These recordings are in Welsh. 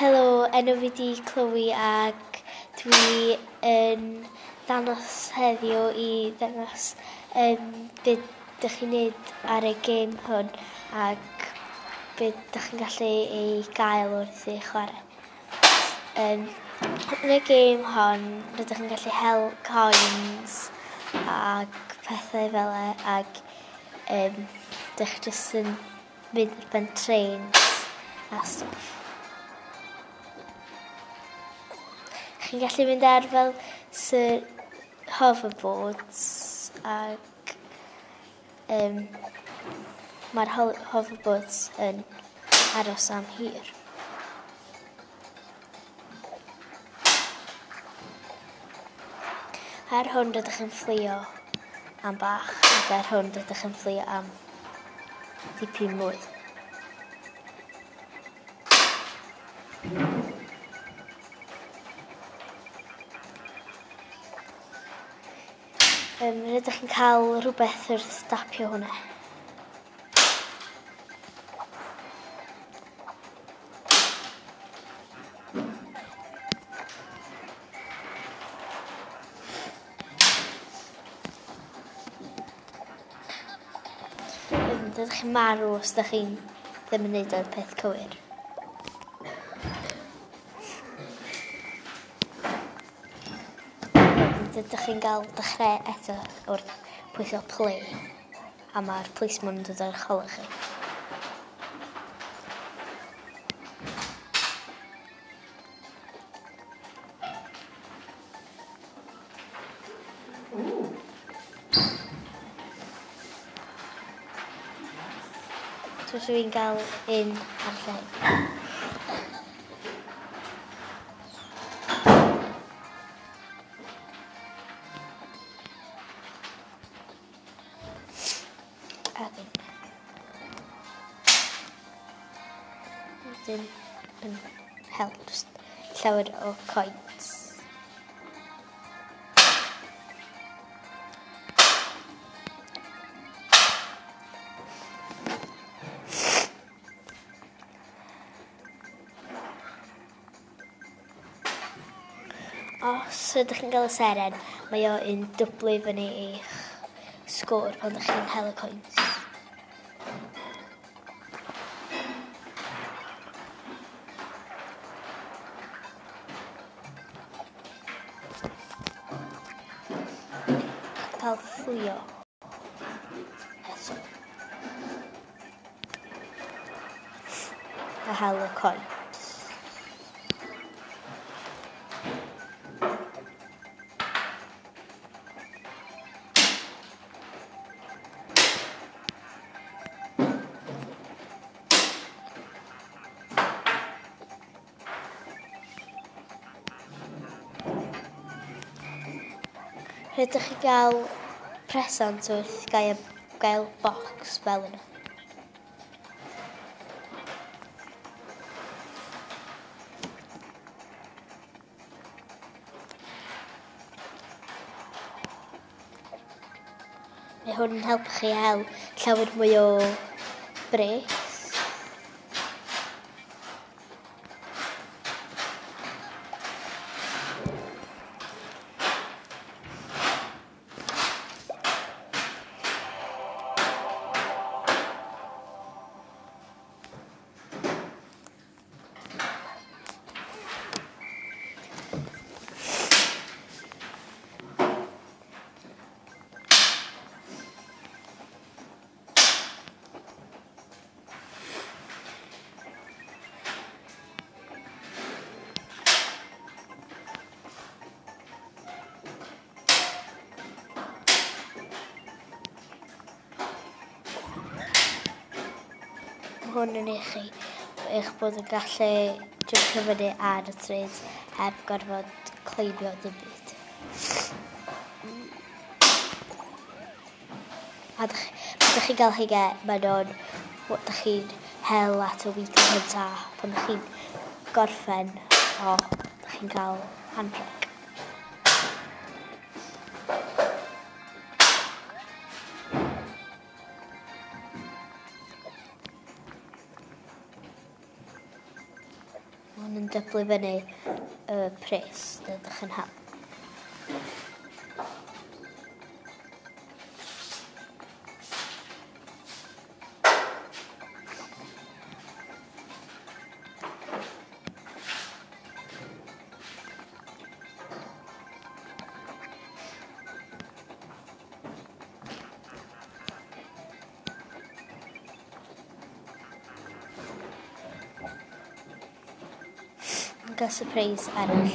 Helo, enw fi di Chloe ac dwi yn danos heddiw i ddangos beth ydych chi'n neud ar y gêm hwn ac beth ydych chi'n gallu ei gael wrth i chwarae. Yn y gêm hon, rydych chi'n gallu hel coins ac pethau fel e ac ydych jyst yn mynd ar ben trains a stwff. Chi'n gallu mynd ar fel hoverboards ac mae'r hoverboards yn aros am hir. Ar hwn rydych chi'n fflio am bach ac ar hwn rydych chi'n fflio am dipyn mwy. Rydych chi'n cael rhywbeth wrth stapio hwnna. Rydych chi'n marw os ydych chi'n ddim yn neud o'r peth cywir. Rydych chi'n cael dechrau eto wrth pwysio play a mae'r policeman yn dod ar eich hol chi. So fi'n cael un ar lle. Wedyn yn hel just llawer o coins. Os ydych chi'n cael y seren, mae o yn dwblu fyny eich sgôr pan ydych chi'n hel y coins. Cael fflio eto a hel y coins. Rydych chi gael presant wrth gael bocs fel yna. Mae hwn yn helpu chi hel llawer mwy o bres. Hwn yn eich bod yn gallu jympio fyny ar y trains heb gorfod cleibio dim byd. A ydych chi'n cael hygge, mae'n o'n ydych chi'n hel at y weekend hynta pan ydych chi'n gorffen o ydych chi'n cael handbrake. Hwn yn dyblu fyny y pres dydych yn hal. Gael surprise arall.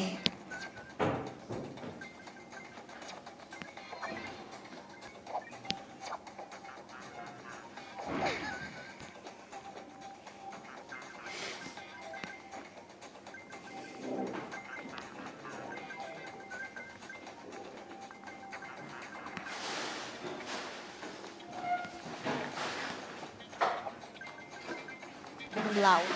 Yn lawr.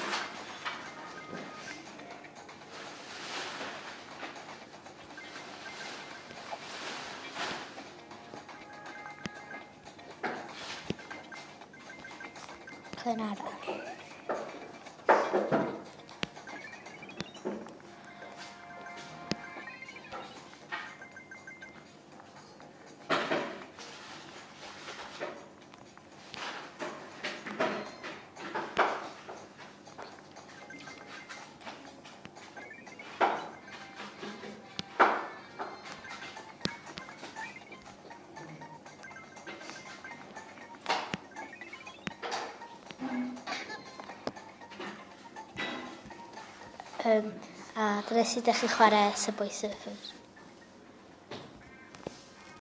Clen arall. A dyna sut ydych chi'n chwarae Subway Surfers.